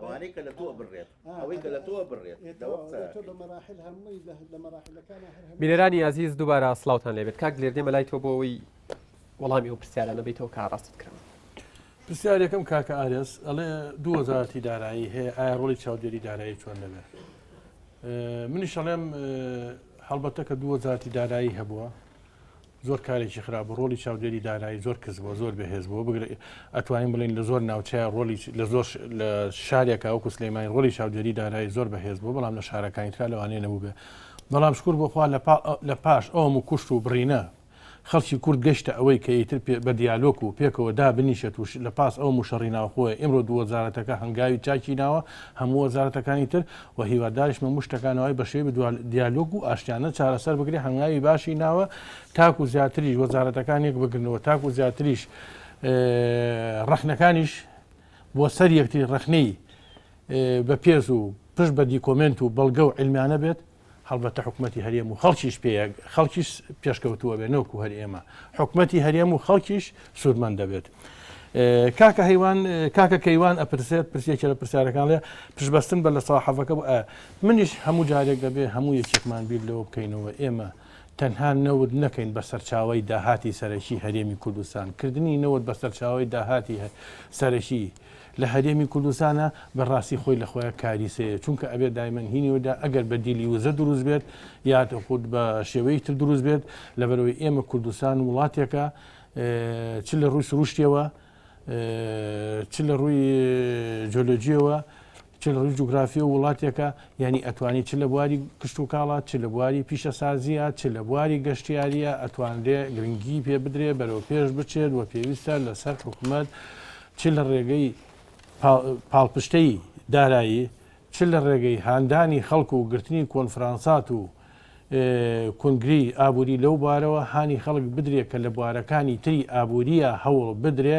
ئەوانەی کە لە تۆ بڕێت ئەوەی کە لە تۆ بڕێت لە مەراحل هەمووی لە مەراحلەکانە بینەرانی عزیز دووبارە سڵاوتان لێبێت کاک لێر دێمە لای تۆ بۆ ئەوەی وەڵامی ئەو پرسیارانە بیتەوە کە ڕاستت کردن. پرسیارێکم کاکە ئارێز ئەڵێ 2000 دارایی هەیە ئایا ڕۆڵی چاودێری دارایی چۆن دەبێت؟ منیش ئەڵێم هەڵبەتە کە 2000 دارایی هەبووە زۆر کارێکی خراپ ڕۆڵی چاودێری دارایی زۆر کەس بووە زۆر بەهێز بووە بگرێ ئەتوانین بڵین لە زۆر ناوچەیە ڕۆلی لە زۆر لە شارێکە وەکو سلەیمانی ڕۆلی چاودێری دارایی زۆر بەهێز بووە بەڵام لە شارەکانی ترا لەوانەیە نەبوو بێ بەڵام شکر بۆخوا لە پاش ئەوم و کوشت و بڕینە خەڵکی کورد گەشتە ئەوەی کە ئیتر بە دیالۆک و پێکەوە دا بنیشێت و لە پاس ئەو مشەڕی ناوخۆی ئێمڕۆ 2000ەکە هەنگاوی چاکی ناوە هەموو وەزارەتەکانی تر و هیواداریشمە مشتەکانەوەی بە شێوەی دیالۆگ و ئاشتیانە چارەسەر بگرێ هەنگاوی باشی ناوە تاکو زیاتریش وەزارەتەکانێک بگرنەوە تاکو زیاتریش ڕەخنەکانیش بۆ سەر یەکتی ڕەخنەی بە پێز و پشت بە دیکۆمنت و بەڵگە و علمیانە بێت هەڵبەتە حکوومەتی هەرێم و خەڵکیش خەڵکیش پێشکەوتووە بێ نەوەکو هەر ئێمە حکوومەتی هەرێم و خەڵکیش سوودمان دەبێت. کاکە هەیوان کاکە کەیوان ئەپرسێت پرسیێکی لە پرسیارەکان لێ پشبەستن بە لە ساحەفەکە بوو منیش هەموو جارێک دەبێ هەموو یەکێکمان بیر لەوە بکەینەوە ئێمە تەنها نەود نەکەین بە سەرچاوی داهاتی سەرەکی هەرێمی کوردستان کردنی نەوت بە سەرچاوی داهاتی سەرەکی لە هەرێمی کوردستانە بەڕاستی خۆی لە خۆیان کاریسەیە چونکە ئەبێت دایمەن هینیوەدا ئەگەر بە دیلی وزە دروست بێت یاتە خود بە شێوەی تر دروست بێت لەبەرەوەی ئێمە کوردستان وڵاتێکە چ لە ڕووی سروشتیەوە چ لە ڕووی جۆلۆجیەوە چ لە ڕووی جوگرافی و وڵاتێکە ینی ئەتوانی چ لە بواری کشت و کاڵات چ لە بواری پیشەسازیە چ لە بواری گەشتیاریە ئەتوانرێ گرنگی پێ بدرێ بەرەو پێش بچێت و پێویستە لەسەر حکوومەت چ لە ڕێگەی پاڵپشتەی دارایی چ لە ڕێگەی هاندانی خەڵک و گرتنی کۆنفرانسات و کنگری ئابووری لەو بارەوە هانی خەڵک بدرێت کە لە بوارەکانی تری ئابووریە هەوڵ بدرێ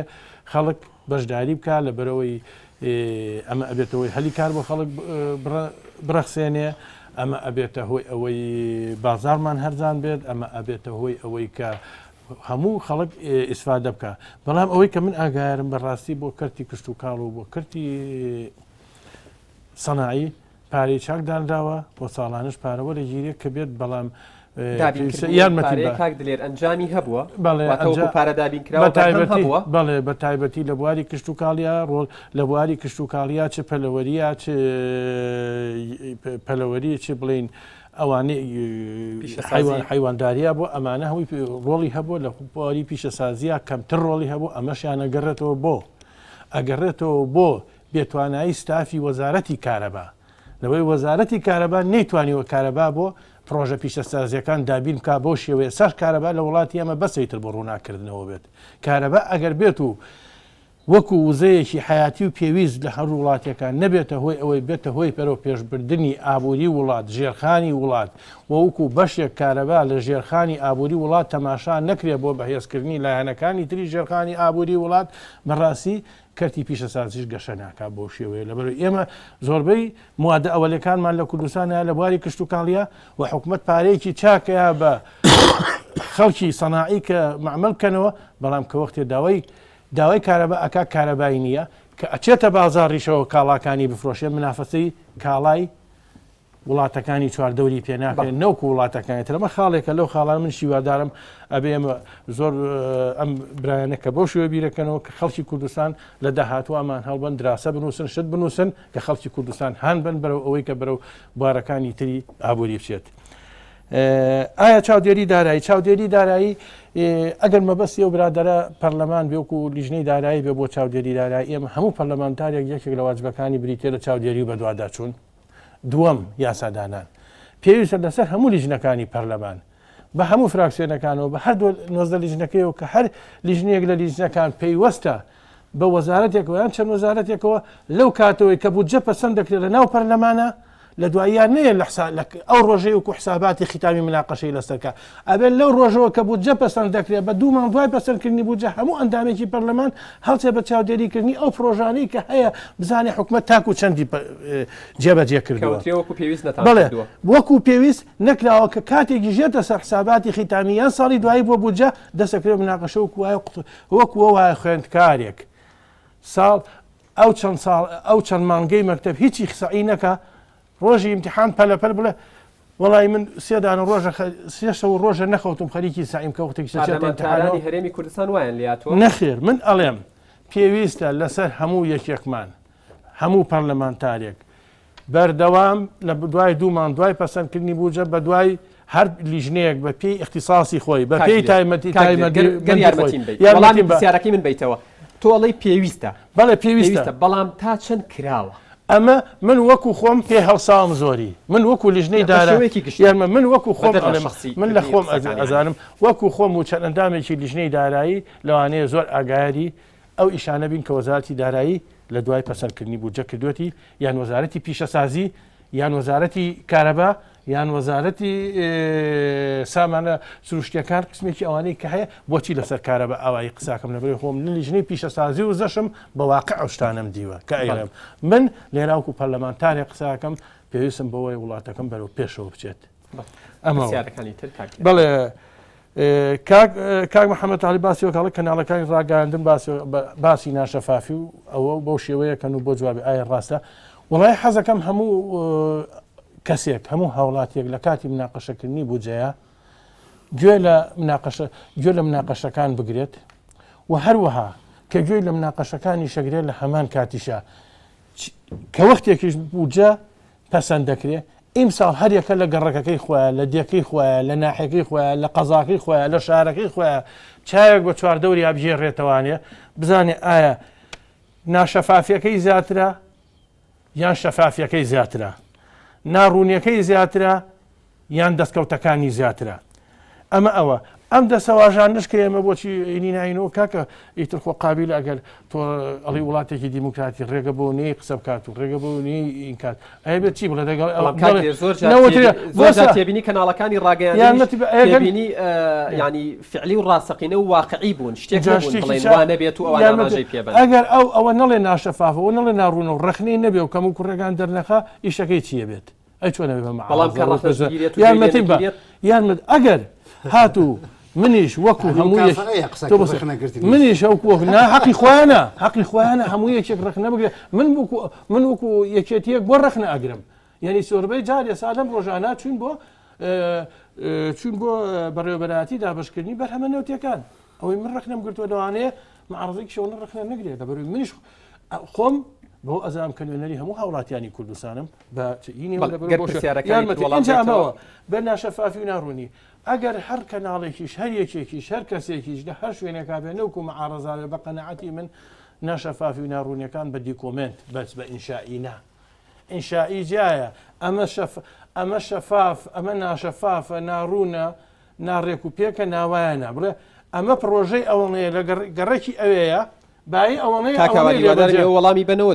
خەڵک بەشداری بکە لە بەرەوەی ئەمە ئەبێتەوەی هەلی کار بۆ خەڵک بڕەخسێنێ ئەمە ئەبێتە هۆی ئەوەی بازارمان هەرزان بێت ئەمە ئەبێتە هۆی ئەوەی کە هەموو خەڵک ئیسفادە بکە بەڵام ئەوەی کە من ئاگایرم بەڕاستی بۆ کەرتی کشت و کاڵ و بۆ کەرتی سەناعی پارەی چاکدانراوە بۆ ساڵانش پارەوە لە ژیرێک کە بێت بەڵام یارمەتی کاک دلێر ئەنجامی هەبووە پارە دابینکراوە بەڵێ بە تایبەتی لە بواری کشت و کاڵیا ڕۆڵ لە بواری کشت و کاڵیا چ پەلەوەریە چ پەلەوەری چ بڵین ئەوانەی حیوانداریە بۆ ئەمانە هەووی ڕۆڵی هەبوو لە بواری پیشەسازیە کەمتر ڕۆڵی هەبوو ئەمەشیان ئەگەڕێتەوە بۆ ئەگەڕێتەوە بۆ بێتوانایی ستافی وەزارەتی کارەبا لەوەی وەزارەتی کارەبا نەیتوانیوە کارەبا بۆ پرۆژە پیشەسازیەکان دابین بکە بۆ شێوەیە سەر کارەبا لە وڵاتی ئەمە بەسەیتر بۆ ڕووناکردنەوە بێت کارەبا ئەگەر بێت و وەکو وزەیەکی حیاتی و پێویست لە هەر وڵاتیەکان نەبێتە هۆی ئەوەی بێتە هۆی پەرۆ پێشبردننی ئابووری وڵات ژێرخانی وڵات وەکو بەشێک کارەبا لە ژێرخانی ئابووری وڵات تەماشا نەکرێت بۆ بەهێزکردنی لایەنەکانی تری ژێرخانی ئابووری وڵات بەڕاستی کەرتی پیشەسازیش گەشە ناکا بۆ شێوەیە لەبەر ئێمە زۆربەی موادە ئەوەلەکانمان لە کوردستانە لە بواری کشت و کاڵیا و حکوومەت پارەیەکی چاکەیە بە خەڵکی سەناعی کە معمەل بکەنەوە بەڵام کە وەختێ داوای کارەبا ئەکا کارەبایی نییە کە ئەچێتە بازاڕیشەوە کاڵاکانی بفرۆشێ منافەسەی کاڵای وڵاتەکانی چواردەوری پێناکەن نەوکو وڵاتەکانی ترەمە خاڵێکە لەو خاڵان من شیوادارم ئەبێ ئێمە زۆر ئەم برایانەکە بۆ شوێ بیرەکەنەوە کە خەڵکی کوردستان لە داهاتوو ئەمان هەڵبن دراسە بنووسن شت بنووسن کە خەڵکی کوردستان هەن بن بەرەو ئەوەی کە بەرەو بوارەکانی تری ئابووری بچێت. ئایا چاودێری دارایی ئەگەر مەبەستی ئەو برادەرە پەرلەمان بێوەکو لیژنەی دارایی بێ بۆ چاودێری دارایی ئێمە هەموو پەرلەمانتارێک یەکێک لە واجبەکانی بریتێ لە چاودێری و بەدواداچوون دووەم یاسادانان پێویستە لەسەر هەموو لیژنەکانی پەرلەمان بە هەموو فراکسیۆنەکانەوە بە هەر نۆزدە لیژنەکەیەوە کە هەر لیژنەیەک لە لیژنەکان پێیوەستە بە وەزارەتێکەوە یان چەند وەزارەتێکەوە لەو کاتەوەی کە بودجە پەسەند دەکرێت لە ناو پەرلەمانە لە دواییان نەیە ئەو ڕۆژەی وکو حساباتی ختامی مناقەشەی لەسەرکە ئەبێت لەو ڕۆژەوە کە بودجە پەسەند دەکرێت بە 2 مانگ دوای پەسەندکردنی بودجە هەموو ئەندامێکی پەرلەمان هەڵچێ بە چاودێریکردنی ئەو پرۆژانەی کە هەیە بزانێ حکوومەت تاکو چەندی جێبەجێ کردووە بڵێ وەکو پێویست نەکراوە کە کاتێکی ژێتە سەر حساباتی ختامیان ساڵی دوایی بۆ بودجە دەسەکرێت مناقەشە وەکو وایە خوێندکارێک ساڵ ئەو چەند مانگەی مەکتەب هیچی خسەعی نەکە ڕۆژی ئیمتیحان پەلەپەل بڵێ وڵی من سێدان ڕۆژە نەخەوتم خەریکی سعیم کە وقتێکی پارلەمانتارانی هەرێمی کوردستان وایان لاتوە نەخێر من ئەڵێم پێویستە لەسەر هەموو یەکێکمان هەموو پەرلەمانتارێک بەردەوام لە دوای دوومان دوای پەسەندکردنی بووجە بە دوای هەر لیژنەیەک بە پێی اختصاسی خۆی بە پێی تایمەتی یارمەتی پرسیارەکەی من بیتەوە تۆڵی پێویستە بەڵێ پێویستە بەڵام تا چەند کراوە ئەمە من وەکو خۆم پێ هەڵساوم زۆری من وەکو لیژنەی داراییمە من وەکو خۆم من لە خۆم ئەزانم وەکو خۆم و چەند ئەندامێکی لیژنەی دارایی لەوانەیە زۆر ئاگایری ئەو ئیشانە بین کە وەزارەتی دارایی لە دوای پەسەندکردنی بووجە کردوەتی یان وەزارەتی پیشەسازی یان وەزارەتی کارەبا یان وەزارەتی سامانە سروشتیەکان قسمێکی ئەوانەی کە هەیە بۆچی لەسەر کارەبا ئاوایی قساکەم لەبەر خۆم لیژنەی پیشەسازی و زەشم بە واقع ئەو شتانم دیوە کە ئەیڵێم من لێراوکو پەرلەمانتارێک قساکەم پێویستم بەوەی وڵاتەکەم بەرەو پێشەوە بچێت ئەمە بەڵێ کاک محەممەد علی باسیەوە کاڵە کەناڵەکانی ڕاگەاندن باسی ناشەفافی و ئەوە بەو شێوەیەکەن و بۆ جوابی ئایا ڕاستە وڵای حەزەکەم هەموو کەسێک هەموو هاوڵاتیەک لە کاتی مناقەشەکردنی بودجەیە گوێ لە مناقەشەکان بگرێت و هەروەها کە گوێی لە مناقەشەکانی شەگرێت لە هەمان کاتیشە کە وەختێکیش بودجە پەسەند دەکرێت ئیمساڵ هەرێکە لە گەڕەکەکەی خۆیان لە دیەکەی خۆیان لە ناحەکەی خۆیان لە قەزاکەی خۆیان لە شارەکەی خۆیان چاوێک بە چواردەوری ئابژێڕێتەوانێ بزانێ ئایا ناشەفافیەکەی زیاترە یان شەفافیەکەی زیاترە ناڕوونیەکەی زیاترە یان دەستکەوتەکانی زیاترە ئەمە ئەوە ئەم دەسەواژان نشکە ئێمە بۆچی ئینی ناینەوە کاکە ئیتر خۆ قابل ئەگەر تۆ ئەڵی وڵاتێکی دیموکراتی ڕێگە بۆ نەی قسە بکات و ڕێگە بۆ نەی ئینکات ئەیە بێت چی بڵێ دەگەڵ زۆر تێبینی کەناڵەکانی ڕاگەیانبینی ینی فعلی و ڕاستەقینە و واقعی بوون شتێک نەبێت و ئەوانەژەی پێبن ئەگەر ئەوە نەڵێ ناشەفافەوە نەڵێ ناڕوونە و ڕخنەی نەبێ و کەم و کوڕەکان دەرنەخە ئیشەکەی چیە بێت ئەی چۆن نەبێ یانمەت ئەگەر هاتوو منیش وەکو هەموو منیش ئەو حەقی خۆیانە حەقی خۆیانە هەموو یەکێک ڕخنە بگرێت من وەکو یەکێتیەک بۆ ڕخنە ئەگرم یعنی سۆربەی جارێ سادەم ڕۆژانە چوون بۆ بەڕێوەبەرایەتی دابشکردنی بەرهەمە نەوتیەکان ئەوەی من ڕخنەم گرتووە لەوانەیە معڕزێکی شەونە ڕخنە نەگرێت دەبەروی منیش خۆم بۆ ئەزام کە نوێنەری هەموو هاوڵاتیانی کوردستانم بەینجامەوە بە ناشەفافی و ناڕوونی ئەگەر هەر کەناڵێکیش هەر یەکێکیش هەر کەسێکیش لە هەر شوێنێکا بێنەوەکو مەعارەزانە بە قەنەعەتی من ناشەفافی و ناڕوونیەکان بە دیکۆمنت بەس بە ئینشائی نا ئینشائی جایە ئەمە شەفاف ئەمە ناشەفافە ناڕوونە ناڕێک و پێکە ناوایانە بڵێ ئەمە پرۆژەی ئەوەیە لە گەڕێکی ئەوەیە باایی ئەوەی وەڵامی بنەوە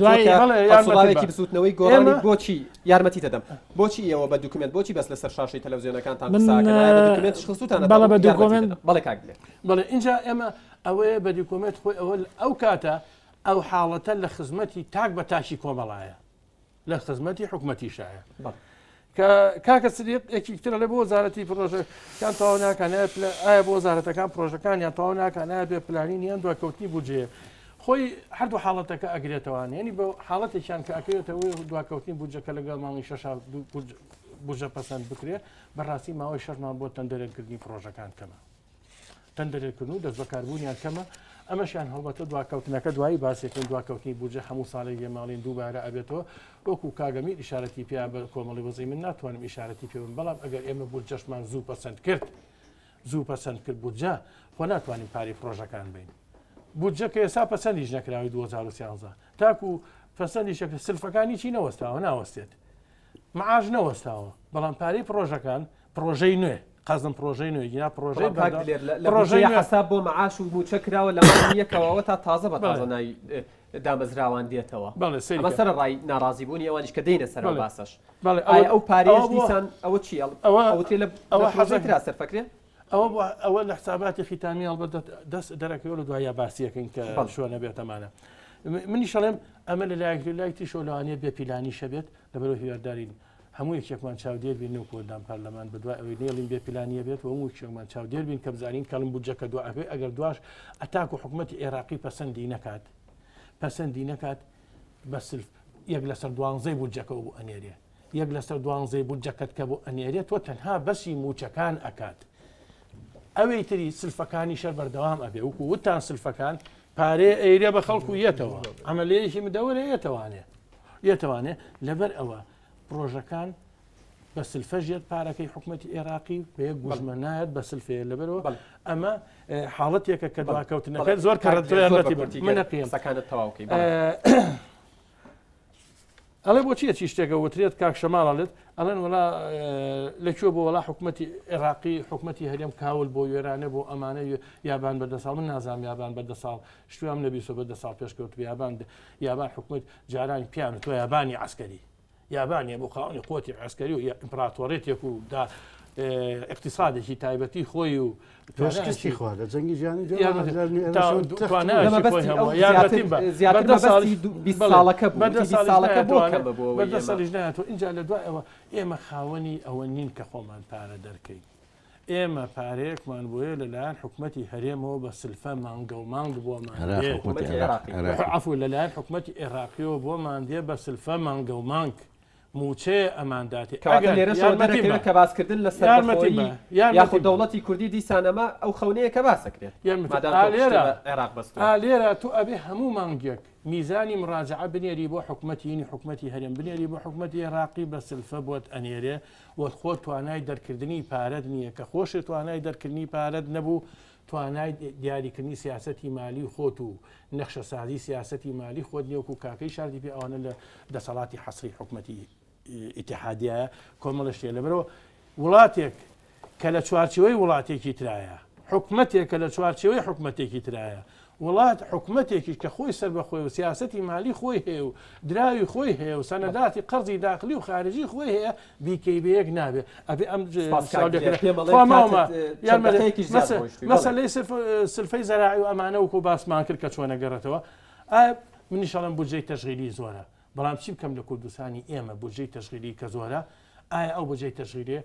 دوایەکی بسووتنەوەی گۆڕانی بۆچی یارمەتی دەدەم بۆچی ئێوە بە دوکمنت بۆچی بەس لەسەر شاشەی تەلەڤیزیۆنەکانتان بەڵێ کاگلێ بەڵێ اینجا ئێمە ئەوەیە بە دیکۆمنت خۆی ئەو کاتە ئەو حاڵەتە لە خزمەتی تاک بە تاشی کۆمەڵایە لە خزمەتی حکومەتی شایە کاکە سریق یەکیترە لە بۆ وەزارەتی پرۆژەکان تەواو ناکەن ئایا بۆ وەزارەتەکان پرۆژەکانیان تەواو ناکەن بێ پلانین یان دواکەوتنی بودجێ خۆی هەردوو حاڵەتەکە ئەگرێتەوە ینی بە حاڵەتێکیان کە ئەکرێتەوە دواکەوتنی بودجەکە لەگەڵ ماڵی شەش بودجە پەسەند بکرێ بەڕاستی ماوەی شەشمان بۆ تەندەرێنکردنی پرۆژەکان کەمە تەندەرێنکردن و دەست بەکاربوونیان کەمە ئەمەشیان هەڵبەتە دواکەوتنەکە دوایی باسێکن دواکەوتنی بودجە هەموو ساڵی ماڵین دووبارە ئەبێتەوە وەکو کاگەمی ئیشارەتی پێ بە کۆمەڵی وەزەی من ناتوانم ئیشارەتی پێون بەڵام ئەگەر ئێمە بودجەشمان زوو پەسەند کرد بودجە خۆ ناتوانین پاری پرۆژەکان بین بودجە کە ئێستا پەسەندیش نەکراوی 2013 تاکو پەسەندی شکل سلفەکانی چی نەوەستاوە ناوەستێت معاش نەوەستاوە بەڵام پاری پرۆژەکان پرۆژەی نوێ قەزم پرۆژەی نوێ پرۆژەی حساب بۆ معاش و موچە کراوە لە یەکەوەوە تا تازە بە تازە ناوی دامەزراوان دێتەوە ئەمە سەر ڕای ناڕازی بوونی ئەوانیش کە دێنە سەر باسەش ئەو پارێژ دیسان ئەوە چی ئەوە حەزەکرا سەرفەکرێ ئەوە لە حساباتی ختامی هەڵبەت دەست دەرەکەوە لە دوای باسیەکەین کە شوێنە بێتەمانە منی شەڵێم ئەمە لە لایەکی شۆ لەوانەیە بێ پیلانی شەبێت لەبەرەوە هیواردارین هەموو یەکێکمان چاودێر بین و کۆدام پەرلەمان بەدوای ئەوەی نێڵین بێ پلانیە بێت و هەموو یەکێکمان چاودێر بین کە بزانین کەڵم بودجەکە دواکەی ئەگەر دواش ئەتاک و حکوومەتی عێراقی پەسەندی نەکات بە سلف یەک لەسەر 12 بودجەکەەوە بۆ ئەنێرێ یەک لەسەر 12 بودجەکەت کە بۆ ئەنێرێت تۆ تەنها بەسی موچەکان ئەکات ئەوەی تری سلفەکانی شەر بەردەوام ئەبێ وەکو وتان سلفەکان پارێ ئەیرێ بە خەڵکو یەتەوە ئەمەلەیەکی مدەوەرە یەتەوانێ لەبەر ئەوە پرۆژەکان بە سلفەژێت پارەکەی حکوومەتی عێراقی بە یەک گوژمەنایەت بە سلفەیە لەبەرەوە ئەمە حاڵەتێکە کە دواکەوتنەکە زۆر کەڕەتیان منەقیم سەکانت تەواوکەی ئەڵێ بۆچیە چی شتێکە وترێت کاک شەماڵێت ئەڵێن وڵا لەکوێ بۆ وڵا حکوومەتی عێراقی حکوومەتی هەرێم کاول بۆ وێرانە بۆ ئەمانە یابان بەردەساڵ من نازام یابان بەردەساڵ شتوام نەبیسۆ بەردەساڵ پێشکەوت یابان حکوومەت جارانی پیان تۆ یابانی عسکەری یابانیە بۆ خاوەنی قوتی عسکەری و ئیمپراتۆرێتێک و دا اقتصادێکی تایبەتی خۆی و پێشکەشتی خوا لە جەنگی ژیانی بەردە ساڵیش نایەتەوە اینجا لە دوایەوە ئێمە خاوەنی ئەوە نین کە خۆمان پارە دەرکەین ئێمە پارەیەکمان بۆیە لەلایەن حکوومەتی هەرێمەوە بە سلفە مانگە و مانگ بۆمان عفو لەلایەن حکوومەتی عێراقیەوە بۆمان دێ بە سلفە مانگە و مانگ موچێ ئەمانداتی کە باسکردن لە سەرمەتی یاخود دەوڵەتی کوردی دیسانەما ئەو خەونەیە کە باسەکرێت لێرە تو ئەبێ هەموو مانگێک میزانی مراجعە بنێری بۆ حکوومەتی حکوومەتی هەرێم بنێری بۆ حکوومەتی عێراقی بە سلفە بۆت ئەنێرێ وە خۆ توانای دەرکردنی پارەت نییە کە خۆشی توانای دەرکردنی پارەت نەبوو توانای دیاریکردنی سیاسەتی مالی خۆت و نەخشە سازی سیاسەتی مالی خۆت نیوەکو کاکەی شاردی پێ ئەوانە لە دەسەڵاتی حەسری حکوومەتی ئیتیحادیە کۆمەڵشتێ لەبەرەوە وڵاتێک کە لە چوارچەوەی وڵاتێکی ترایە حکوومەتێک کە لە چوارچەوەی حکوومەتێکی ترایە وڵات حکوومەتێکی کە خۆی سەر بەخۆی و سیاسەتی مالی خۆی هەیە و دراوی خۆی هەیە و سەنەداتی قەرزی داخلی و خارجی خۆی هەیە بیکەی بەیەک نابێت ئەبێ ئەم مەسەلەی سلفەی زەراعی و ئەمانە وەکو باسمان کرد کە چۆنە گەڕێتەوە منیشەڵم بودجەی تەشغیلی زۆرە بەڵام چی بکەم لە کوردستانی ئێمە بودجەی تەشغیلی کە زۆرە ئایا ئەو بودجەی تەشغیلی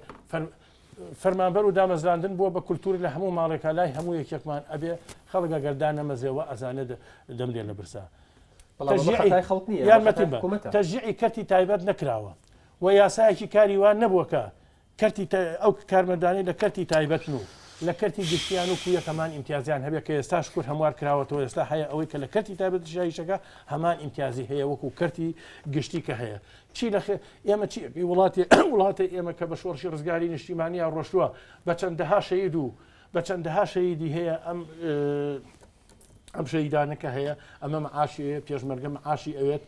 فەرمانبەر و دامەزراندن بووە بە کولتوری لە هەموو ماڵێکە لای هەموو یەکێکمان ئەبێ خەڵگە گەردانە مەزێەوە ئەزانە دەمرێ لە برسا یارمەتی بە تەژیعی کەرتی تایبەت نەکراوە و یاسایەکی کاری وان نەبووەکە کەرتی ئەو کارمەندانی لە کەرتی تایبەت و لە کەرتی گشتیان و کویەکەمان ئیمتیازیان هەبێت کە ئێستاش کورد هەموار کراوەتەوە ئێستا هەیە ئەوەی کە لە کەرتی تایبەت شایشەکە هەمان ئیمتیازی هەیە وەکو کەرتی گشتی کە هەیە چی لە ئێمە چی وڵاتی ئێمە کە بە شۆڕشی ڕزگاری نیشتیمانیان ڕۆشتووە بە چەندەها شەید و بە چەندەها شەیدی هەیە ئەم شەیدانەکە هەیە ئەمە مەعاشی پێشمەرگە مەعاشی ئەوێت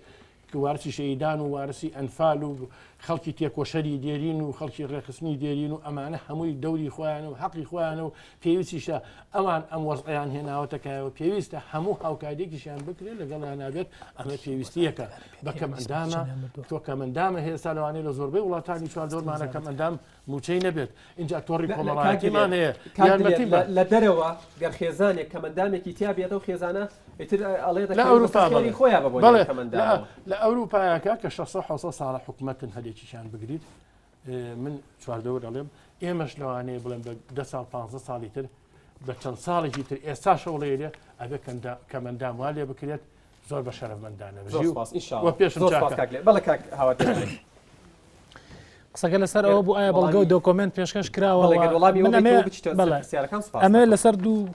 وارسی شەیدان و وارسی ئەنفال و خەڵکی تێکۆشەری دێرین و خەڵکی ڕێخستنی دێرین و ئەمانە هەمووی دەوری خۆیان و حەقی خۆیان و پێویستیشە ئەوان ئەم وەزعیان هێناوەتەکایەوە پێویستە هەموو هاوکاریێکیشیان بکرێت لەگەڵیان نابێت ئەمە پێویستیەکە بە کەمەندامە تۆ کەمەندامە هێستا لەوانەیە لە زۆربەی وڵاتانی چواردۆرمانە کەمەندام موچەی نەبێت اینجا تۆڕی کۆمەڵایەتیمان هەیە لە دەرەوە گەرخێزانێک کەمەندامێکی تیا بێت و خێزانە لە ئەوروپایەکە کە 600 ساڵە حکوومەتن هەرێکیشان بگریت من چواردەوە دەڵێم ئێمەش لەوانەیە بڵێن بە 10 15 ساڵی تر بە چەند ساڵێکی تر ئێستا شەوڵێرێ ئەبێ کەمەندام وا لێ بکرێت زۆر بە شەرەفمەندانە قسەکە لەسەر ئەوە بوو ئایا بەڵگە و دۆکۆمنت پێشکەش کراوە ئەمە لەسەر دوو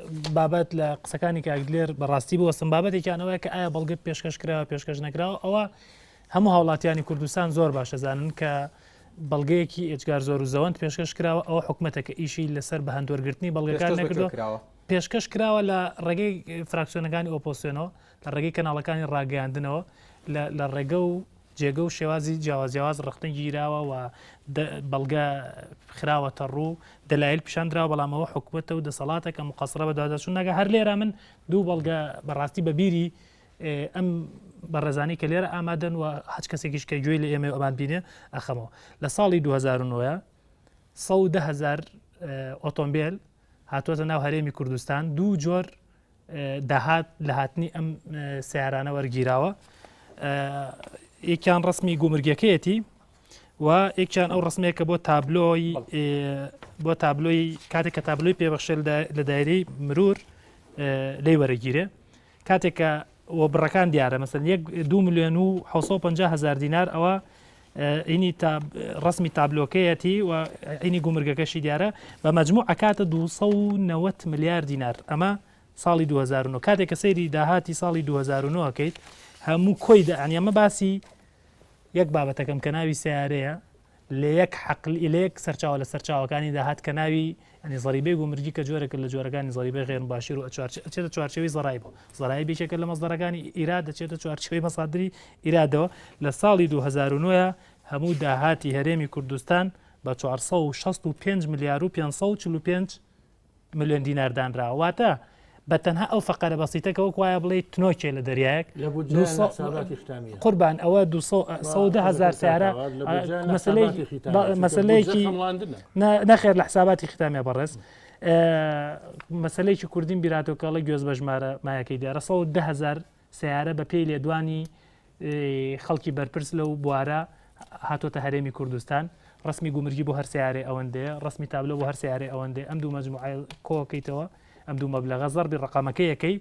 بابەت لە قسەکانی کاگلێر بەڕاستی بوەستم بابەتێکیانەوەی کە ئایا بەڵگە پێشکەش کراوە پێشکەش نەکراوە ئەوە هەموو هاوڵاتیانی کوردستان زۆر باشە زانن کە بەڵگەیەکی ئێجگار زۆر و زەوەند پێشکەش کراوە ئەوە حکوومەتەکە ئیشی لەسەر بە هەندوەرگرتنی بەڵگەکان نەکردەوە پێشکەش کراوە لە ڕێگەی فراکسیۆنەکانی ئۆپۆسیۆنەوە لە ڕێگەی کەناڵەکانی ڕاگەیاندنەوە لە ڕێگە و جێگە و شێوازی جیاواز ڕختن گیراوە و بەڵگە خراوەتە ڕوو دەلایل پیشاندراوە بەڵامەوە حکوومەتە و دەسەڵاتێکە مقەسرە بە دادەچوون نەگە هەر لێرە من دوو بەڵگە بەڕاستی بەبیری ئەم بەڕێزانی کە لێرە ئامادەن و هەچ کەسێکیش کە گوێی لە ئێمە ئەمان بینێ ئەخەمەوە لە ساڵی 2009 110,000 ئۆتۆمبیل هاتوۆتە ناو هەرێمی کوردستان دوو جۆر داهات لە هاتنی ئەم سیارانە وەرگیراوە یەکیان ڕسمی گومرگەکەیەتی و یەکیان ئەو ڕسمەیە کە بۆ تابلۆی کاتێک کە تابلۆی پێبەخشێ لە دایرەی مرور لێی وەرەگیرێ کاتێک کە بڕەکان دیارە مەسەن 2,750,000 دینار ئەوە ئینی ڕسمی تابلۆکەیەتی و ئینی گومرگەکەشی دیارە بە مەجموع ئەکاتە 290 ملیار دینار ئەمە ساڵی 2009 کاتێک کە سەیری داهاتی ساڵی 2009 کەیت هەموو کۆی ئەمە باسی یەک بابەتەکەم کە ناوی سیارەیە لە یەک حەقل لە یەک سەرچاوە لە سەرچاوەکانی داهات کە ناوی ئەنی زەریبەی گومرگی کە جۆرەکە لە جۆرەکانی زەریبەی غێر مباشر و ئەچێتە چوارچێوەی زەرای بۆ زەرای بێکێکە لە مەزدەرەکانی ئیراد دەچێتە چوارچێوەی مەسادری ئیرادەوە لە ساڵی 2009 هەموو داهاتی هەرێمی کوردستان بە 465 ملیار و 545 ملیۆن دینار دانراوە واتە بە تەنها ئەو فەقەرە بەسیتەکەەوە وایە بڵێ تنۆکێ لە دەریایەک قوربان ئەوە 200,000 سیارە مەسلەیەکی نەخێر لە حساباتی ختامیە بەڕێز مەسلەیەکی کوردین بیراتۆکەڵی گوێز بە ژمارە مایەکەی دیارە 110,000 سیارە بە پێی لێدوانی خەڵکی بەرپرس لەو بوارە هاتۆتە هەرێمی کوردستان ڕسمی گومرگی بۆ هەر سیارێ ئەوەندەیە ڕسمی تابلۆ بۆ هەر سیارێ ئەوەندەیە ئەم دوو مەجموعە کۆکەیتەوە ئەم دوو مەبلەغە زەربی ڕقامەکەیەکەی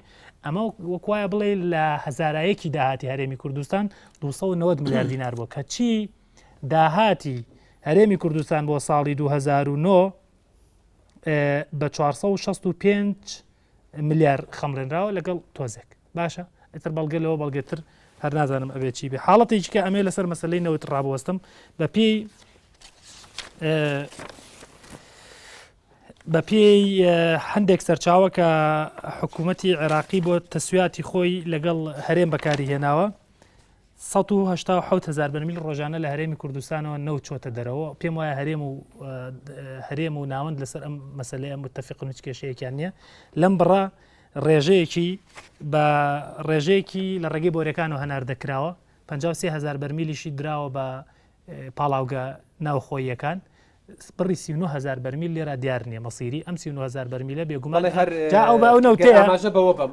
ئەمە وەکوایە بڵێ لە هەزارایەکی داهاتی هەرێمی کوردستان 290 ملیار دینار بۆ کە چی داهاتی هەرێمی کوردستان بۆ ساڵی 2009 بە 465 ملیار خەمڕێنراوە لەگەڵ تۆزێک باشە ئەتر بەڵگەلەوە بەڵگەتر هەر نازانم ئەبێت چی بێ حاڵەتێکی کە ئەمێ لەسەر مەسلەی نەوت ڕابوەستم بە پێی هەندێک سەرچاوە کە حکوومەتی عێراقی بۆ تەسویاتی خۆی لەگەڵ هەرێم بەکاری هێناوە 187,000 بەرمیل ڕۆژانە لە هەرێمی کوردستانەوە نەوت چۆتە دەرەوە پێم وایە هەرێم و ناوەند لەسەر ئەم مەسلەیە متتەفقن هیچ کێشەیەکیان نییە لەم بڕە ڕێژەیەکی بە ڕێژەیەکی لە ڕێگەی بۆرەکانەوە هەنار دەکراوە 53,000 بەرمیلیشی دراوە بە پاڵاوگە ناوخۆیەکان بڕی 39,000 بەرمیل لێرە دیار نییە مەسیری ئەم 39,000 بەرمیلە بێگومان ئەو بە ئەو نەوتەیە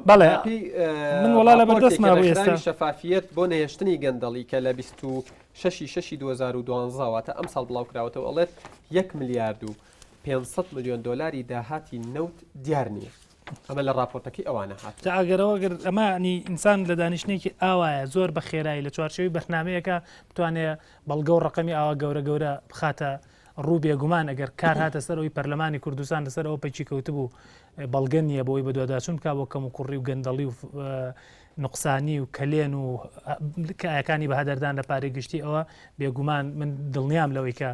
بەڵێ من وڵا لە بەردەستما بۆ ئێستا شەفافیت بۆ نەهێشتنی گەندەڵی کە لە 26/6/2012 واتە ئەم ساڵ بڵاو کراوەتەوە ئەڵێت 1 ملیارد و 500 ملیۆن دلاری داهاتی نەوت دیار نییە ئەمە لە راپۆرتەکەی ئەوانە هات تا ئەگەرەوەگەر ئەمانی ئینسان لە دانیشتێکی ئاوایە زۆر بە خێرایی لە چوارچەوەی بەرنمەیەەکە بتوانێت بەڵگە و ڕقمی ئاوا گەورە بخاتە ڕوو بێگومان ئەگەر کار هاتە سەرەوەی پەرلەمانی کوردستان لەسەر ئەوە پەیچی کەوتبوو بەڵگە نییە بۆی بە دوواداچون کا بۆ کەم و کوڕی و گەندەڵی و نقصانی و کەلێن و کایەکانی بەهادەردان لە پارێ گشتی ئەوە بێگومان من دڵنیام لەوەی کە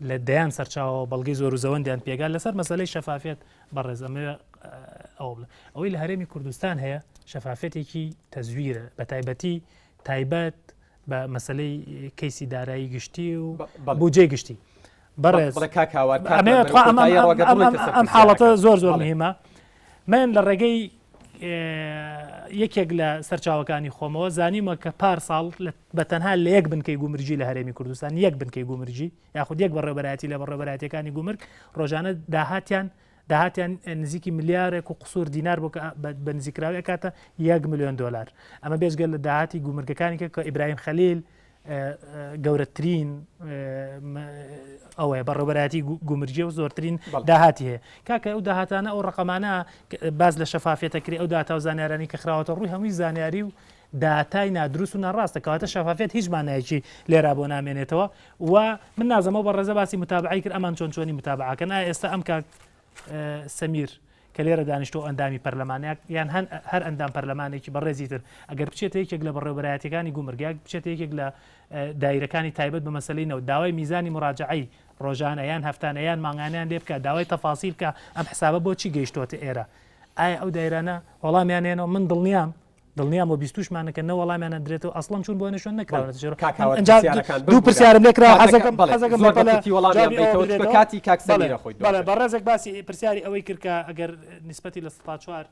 لە دەیان سەرچاوە بەڵگەی زۆر و زەوەندیان پێگال لەسەر مەسەلەی شەفافێت بەڕێز ئەوەی لە هەرێمی کوردستان هەیە شەفافێتێکی تەزویرە بە تایبەتی تایبەت بە مەسلەی کەیسی دارایی گشتی و بودجێ گشتی بەڕێز ئەم حاڵەتە زۆر مهمە من لە ڕێگەی یەکێک لە سەرچاوەکانی خۆمەوە زانیمە کە پار ساڵ بە تەنها لە یەک بنکەی گومرجی لە هەرێمی کوردستان یەک بنکەی گومرجی یاخود یەک بەڕێبەرایەتی لە بەڕێبەرایەتەکانی گومرگ ڕۆژانە داهاتیان نزیکی ملیارێک و قسوور دینار بۆ بە نزیکراوی کاتە 1 ملیۆن دلار ئەمە بێژگەل لە داهاتی گومرگەکانی کە ئیبراهیم خەلیل گەورەترین ئەوەیە بەڕێبەرایەتی گومرجی و زۆرترین داهاتی هەیە کاکە ئەو داهاتانە ئەو ڕقەمانە باز لە شەفافێتەکری ئەو داتا و زانیارانی کە خراوەتە ڕووی هەمووی زانیاری و داتای نادروست و ناڕاستە کەواتە شەفافێت هیچ مانایەکی لێرا بۆ نامێنێتەوە و من نازەمەوە بە ڕێزە باسی متابعی کرد ئەمان چۆنی متابعکەن ئێستا ئەم کاک سەمیر کە لێرە دانیشتۆ ئەندامی پەرلەمانێک یان هەر ئەندام پەرلەمانێکی بەڕێزی تر ئەگەر بچێت یەکێک لە بەڕێوەبەرایەتەکانی گومرگیاک بچێت یەکێک لە دایرەکانی تایبەت بە مەسەلەی نەوت داوای میزانی مراجعەی ڕۆژانە یان هەفتانەیان مانگانیان لێ بکە داوای تەفاسیل کە ئەم حسابە بۆچی گەیشتۆتە ئێرە ئایا ئەو دایرانە وەڵامیان هێنەوە من دڵنیام و 20مانەکە نە وەڵامیانە درێتەوە ئەسڵەن چون بۆ نشۆن نەکراوە دوو پرسیارم لێکرا حەزەکەم کاتی کاکسەمیرە خۆی بەڕێزێک باسی پرسیاری ئەوەی کرد کە ئەگەر نیسبەتی لە 4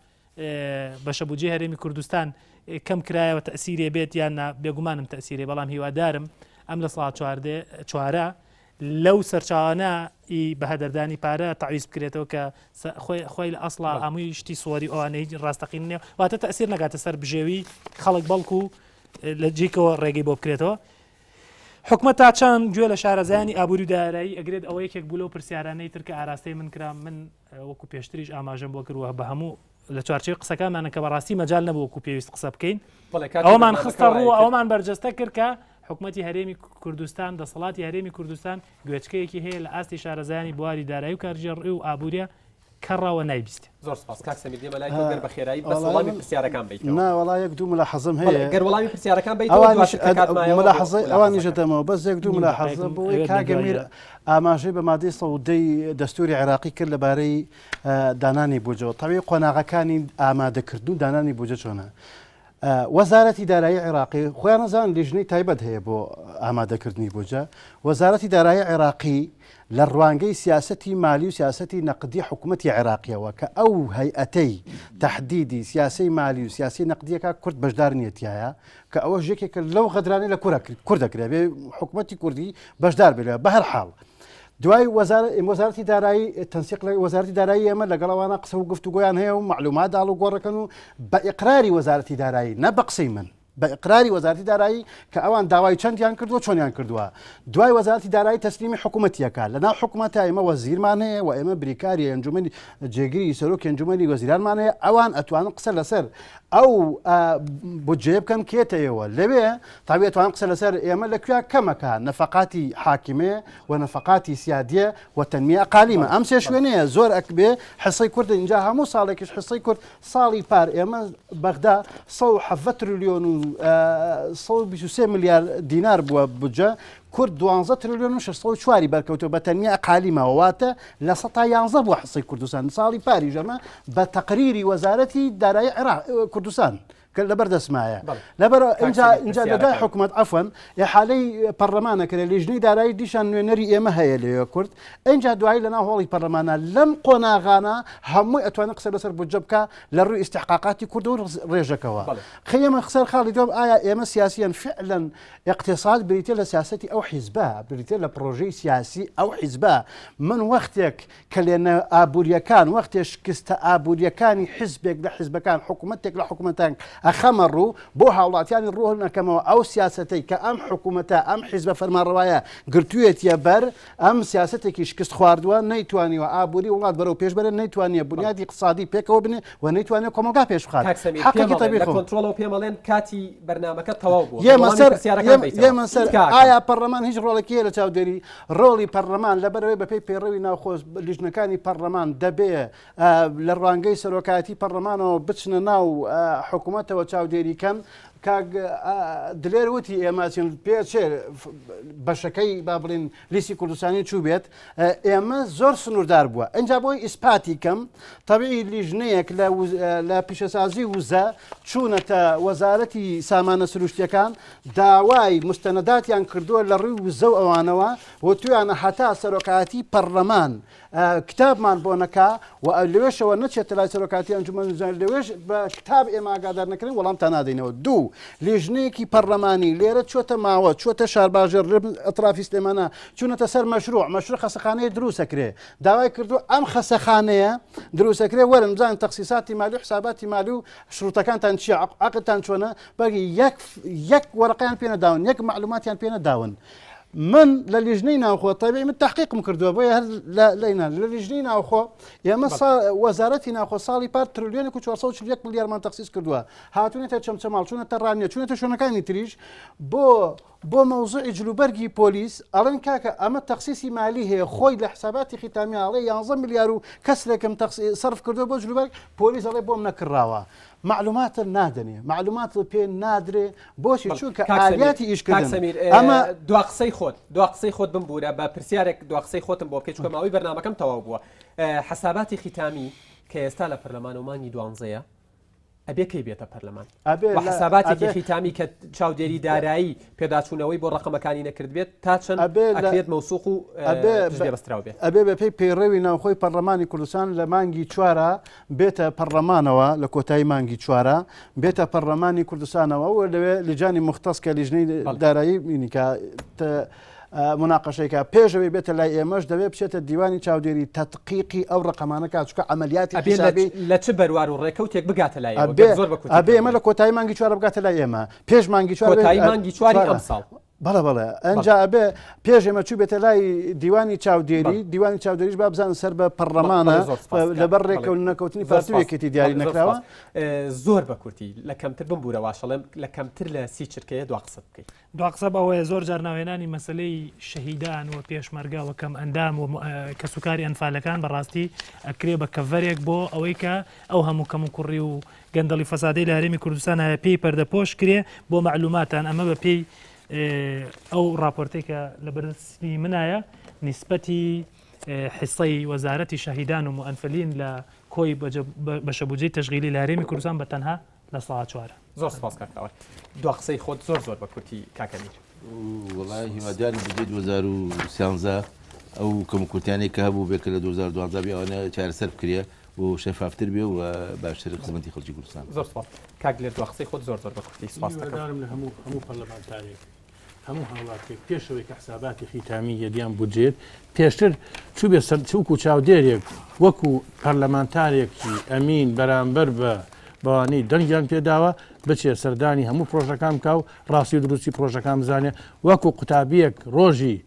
بەشە بودجێ هەرێمی کوردستان کەم کرایەوە تەسیرێ بێت یان بێگومانم تەسیرێ بەڵام هیوادارم ئەم لە 4 لەو سەرچاوانە بەهەدەردانی پارە تعویز بکرێتەوە کە خۆی لە ئەسڵا هەمووی شتی سوۆری ئەوانەی ڕاستەقین نیە واتە تەسیر نەگاتە سەر بژێوی خەڵک بەڵکو لە جێکەوە ڕێگەی بۆ بکرێتەوە حکومت تا چەند گوێ لە شارەزایانی ئابووری و دارایی ئەگرێت ئەوە یەکێک بوو لەو پرسیارانەی تر کە ئاراستەی من کرا من وەکو پێشتریش ئاماژەم بۆ کردووە بە هەموو لە چوارچێ قسەکانمانە کە بەڕاستی مەجال نەبوو وەکو پێویست قسە بکەین ئەومان خستە ڕوو ئەومان بەرجەستە کرد کە حکوومەتی هەرێمی کوردستان دەسەڵاتی هەرێمی کوردستان گوێچکەیەکی هەیە لە ئاستی شارەزایانی بواری دارایی و کارژێڕی و ئابووریە کەڕاوە نایبیست. زۆر سپاس کاک سەمیر دێمە لای تۆ بە خێرایی بەس وەڵامی پرسیارەکان بیتەوە. نا وەڵا یەک دوو ملاحەزەم هەیە گەر وەڵامی پرسیارەکان بیتەوە ملاحەزە ئەوانیشە دەمەوە بەس یەک دوو ملاحەزە بۆی کاگەمیر ئاماژەی بە مادەی 110 دەستوری عێراقی کرد لەبارەی دانانی بودجەوە تەواوی قۆناغەکانی ئامادەکردن دانانی بودجە چۆنە. وەزارەتی دارایی عێراقی خۆیان نەزان لیژنەی تایبەت هەیە بۆ ئامادەکردنی بودجە وەزارەتی دارایی عێراقی لە ڕوانگەی سیاسەتی مالی و سیاسەتی نەقدی حکوومەتی عێراقیەوە کە ئەو هەیئەتەی تەحدیدی سیاسی مالی و سیاسی نەقدیەکە کورد بەشدار نیەتیایە کە ئەوە ژێکێکە لەو غەدرانی لە کوردەکرێ بێ حکوومەتی کوردی بەشدار بێت بە هەر حاڵ دوای وەزارەتی دارایی تەنسیق لە وەزارەتی دارایی ئێمە لەگەڵەوانە قسە و گفتوگۆیان هەیە و معلومات داڵ و گۆڕەکەن و بە ئیقراری وەزارەتی دارایی نە بە قسەی من بە ئیقراری وەزارەتی دارایی کە ئەوان داوای چەندیان کردووە چۆنیان کردووە دوای وەزارەتی دارایی تەسلیمی حکوومەتیەکە لەناو حکوومەتە ئێمە وەزیرمان هەیە و ئێمە بریکاری ئەنجومەنی جێگیری سەرۆکی ئەنجومەنی وەزیرانمان هەیە ئەوان ئەتوانن قسە لەسەر ئەو بودجێ بکەن کێتەوە لەوێ تاوی ئەتوانن قسە لەسەر ئێمە لەکوێ کەمەکە نەفەقاتی حاکمێ و نەفەقاتی سیادیە و تەنمیە ئەقالیمە ئەم سێ شوێنەیە زۆر ئەکبێ حسەی کورد اینجا هەموو ساڵێکیش حسەی کورد ساڵی پار ئێمە بەغدا 170 تریلیۆن و 123 میلیارد دینار بووە بودجە کورد 12 تریلیۆن و 604 بەرکەوتەوە بە تەنمیە ئەقالیمەوە واتە لە 111 بووە حسەی کوردستان ساڵی پاری ژەمە بە تەقریری وەزارەتی دارایی کوردستان لەبەر دەسمایە لەبەر اینجا لەدای حکوومەت ئەفەن حالەی پەرلەمانەکە لە لیژنەی دارایی دیشان نوێنەری ئێمە هەیە لێوە کورد اینجا دوایی لەناو هۆڵی پەرلەمانە لەم قۆناغانە هەمووی ئەتوانێت قسە لەسەر بودجە بکە لە ڕووی ئیستحقاقاتی کورد و ڕێژەکەوە خەیەمە خسەر خاڵی دوم ئایا ئێمە سیاسیان فعلا اقتصاد بریتە لە سیاسەتی ئەو حیزبە بریتە لە پرۆژەی سیاسی ئەو حیزبە من وەختێک کە لێنە ئابوووریەکان وەختێ شکستە ئابوووریەکانی حیزبێک لە حیزبەکان حکوومەتێک لە حکوومەتان ئەخەمە ڕوو بۆ هاوڵاتیانی ڕۆ نەکەمەوە ئەو سیاسەتەی کە ئەم حکوومەتە ئەم حیزبە فەرمانڕەوایە گرتوویەتە بەر ئەم سیاسەتێکی شکست خواردووە نەیتوانیوە ئابووری وڵات بەرەو پێشبەرە نەیتوانێت بنیادی اقتصادی پێکەوە بنێ و نەیتوانێت کۆمەلگا پێش بخات کۆنترۆڵ پێمەڵێن کاتی بەرنامەکە تەواو بوو ئێمە سەر ئایا پەرلەمان هیچ ڕۆڵێکی لە چاودێری ڕۆڵی پەرلەمان لەبەرەوەی بەپێی پێڕەوی ناوخۆز لیژنەکانی پەرلەمان دەبێ لە ڕوانگەی سەرۆکایەتی پەرلەمانەوە بچنە ناو حکوومەتەوە چاودێریکەن کاک دلێر وتی ئێماچین پێچێ بەشەکەی با بڵین لیستی کوردستانی چوو بێت ئێمە زۆر سنووردار بووە ئەنج بۆی ئیسپاتی کەم تەبیعی لیژنەیەک لە پیشەسازی وزە چوونەتە وەزارەتی سامانە سروشتیەکان داوای مستەنەداتیان کردووە لە ڕووی وزە و ئەوانەوە و تویانە هەتا سەرۆکایەتی پەرلەمان کتابمان بۆ نەکا و لەوێشەوە نەچێتە لای سەرۆکاتی ئەنجومەن لەوێش بە کتاب ئێمە ئاگادار نەکردن وەڵام تا نادەینەوە دوو لیژنەیەکی پەرلەمانی لێرە چۆتە ماوە چۆتە شارباژێر ئەترافی سلێمانە چوونەتە سەر مەشروع خەسەخانەیە دروستەکرێ داوای کردو ئەم خەسەخانەیە دروستەکرێ وەرن بزانن تەخسیساتی مالی و حساباتی مالی و شروطەکانتان چیە عقدتان چۆنە بەگی یەک وەرەقەیان پێ نەداون یەک معلوماتیان پێ نەداون من لە لیژنەی ناوخۆ تەبیعی من تحقیقم کردووە بۆیە هەر لەینان لە لیژنەی ناوخۆ ئێمە وەزارەتی ناوخۆ ساڵی پار تریلیۆنێک و 441 ملیارمان تەخسیس کردووە هاتوونێتە چەمچەماڵ چوونەتە ڕانیە چوونەتە شوێنەکانی تریش بۆ مەوزوعی جلوبەرگی پۆلیس ئەڵێن کاکە ئەمە تەخسیسی مالی هەیە خۆی لە حساباتی ختامی ئاڵێ 11 میلیار و کەسێکم سەرف کردووە بۆ جلوبەرگ پۆلیس ئەڵێ بۆم نەکڕاوە معلوماتە نادەنێ معلومات پێ نادرێ بۆشی چونکە ئالیاتی ئیشکردن ئەمە دوا قسەی خۆت بمبورە بە پرسیارێک دوا قسەی خۆتم بۆ بکەیت چونکە ماوەی بەرنامەکەم تەواو بووە حساباتی ختامی کە ئێستا لە پەرلەمان و مانگی 12 ئەبێ کەی بێتە پەرلەمان حساباتێکی ختامی کە چاودێری دارایی پێداچوونەوەی بۆ ڕقمەکانی نەکرد بێت تا چەند ئەکرێت مەوسوق و بەستراو بێت ئەبێ بەپێی پەیڕەوی ناوخۆی پەرلەمانی کوردستان لە مانگی 4 بێتە پەرلەمانەوە لە کۆتایی مانگی 4 بێتە پەرلەمانی کوردستانەوە و لەوێ لجانی مختص کە لیژنەی دارایی بینیکە مناقەشەیەکە پێشەوەی بێتە لای ئێمەش دەبێت بچێتە دیوانی چاودێری تەتقیقی ئەو ڕقەمانەکە چکە عملیاتی حسابی لە چ بەروار و ڕێکەوتێک بگاتە لای ئەبێ ئێمە لە کۆتایی مانگی 4 بگاتە لای ئێمە پێش مانگی 4 کۆتایی مانگی 4 ئەم ساڵ بەڵێ ئەنجا ئەبێ پێش ئێمە چوو بێتە لای دیوانی چاودێری دیوانی چاودێریش با بزانن سەر بە پەرلەمانە لەبەر ڕێکەوت نەکەوتنی پارتویەکێتی دیاری نەکراوە زۆر بە کورتی لە کەمتر بمبورە واشەڵێم لە کەمتر لە سی چرکەیە دو قسە بکەیت دو قسە بەوەیە زۆر جار ناوێنانی مەسلەی شەهیدان و پێشمەرگەوە کەم ئەندام و کەسوکاری ئەنفالەکان بەڕاستی ئەکرێ بە کەڤەرێک بۆ ئەوەی کە ئەو هەموو کەم و کوڕی و گەندەڵی فەسادەی لە هەرێمی کوردستان هەیە پێی پەردەپۆش کرێ بۆ معلوماتان ئەمە بە پێی ئەو راپۆرتێک کە لە بەردەستی منایە نیسبەتی حیسەی وەزارەتی شەهیدان و مؤەنفەلین لە کۆی بەشەبوجەی تەشغیلی لە هەرێمی کوردستان بە تەنها لە ساڵ 4 زۆر سپاس کاکاوە دو قسەی خۆت زۆر زۆر بە کورتی کاکەمیر وڵای هیواداری بودجێت 2013 ئەو کەموکورتیانەی کە هەبوو بێکە لە 2012 ئەوانە چارەسەر بکرێ و شەفافتر بێ و باشتر خزمەتی خەڵکی کوردستان زۆر سپاس کاک لێر دو قسەی خۆت زۆر زۆر بە کورتی سپاس دەکەم لە هەموو پەرلەمانتارێک هەموو هاوڵاتێک پێشەوەی کە حساباتی خیتامی یەدیان بودجێت پێشتر چوو بێ سەرچووک و چاودێرێک وەکو پەرلەمانتارێکی ئەمین بەرامبەر بە بەوانەی دەنگیان پێداوە بچێ سەردانی هەموو پرۆژەکان بکە و ڕاستی و دروستی پرۆژەکان بزانێ وەکو قوتابیەک ڕۆژی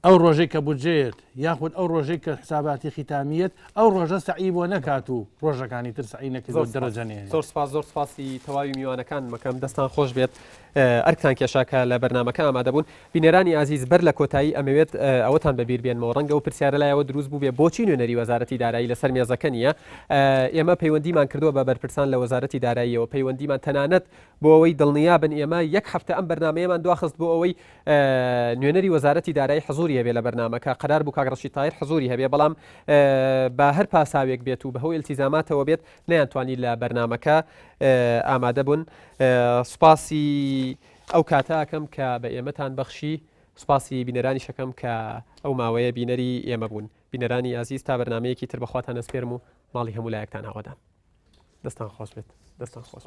ئەو ڕۆژەی کە بودجێت یاخود ئەو ڕۆژەی کە حساباتی خیتامیت ئەو ڕۆژە سعی بۆ نەکات و ڕۆژەکانی تر سعی نەکرد دەرەجەنێ زۆر سپاسی تەواوی میوانەکان مەکەم دەستان خۆش بێت ئەرکتان کێشاکە لە بەرنامەکە ئامادەبوون بینەرانی ئازیز بەر لە کۆتایی ئەمەوێت ئەوەتان بەبیر بێنمەوە ڕەنگە و پرسیارە لایەوە دروست بوو بێ بۆچی نوێنەری وەزارەتی دارایی لەسەر مێزەکە نیە ئێمە پەیوەندیمان کردووە بە بەرپرسان لە وەزارەتی داراییەوە پەیوەندیمان تەنانەت بۆ ئەوەی دڵنیابن ئێمە یەک هەفتە ئەم بەرنامەیەمان دواخست بۆ ئەوەی نوێنەری وەزارەتی دارایی حزوری هەبێ لە بەرنامەکە قەرار بوو کاک ڕەشید تایر حزوری هەبێ بەڵام بە هەر پاساوێک بێت و بەهۆی التیزاماتەوە بێت نەیانتوانی لە بەرنامەکە ئامادە بوون سوپاسی ئەو کاتاکەم کە بە ئێمەتان بەخشی سوپاسی بینەرانی شەکەم کە ئەو ماوەیە بینەری ئێمە بوون بینەرانی ئازیز تا بەرنمەیەکی تر بەخواتان ئەسپێرم و ماڵی هەموو لایەکتان هاوادان دەستان خۆش بێت دەستان خۆش.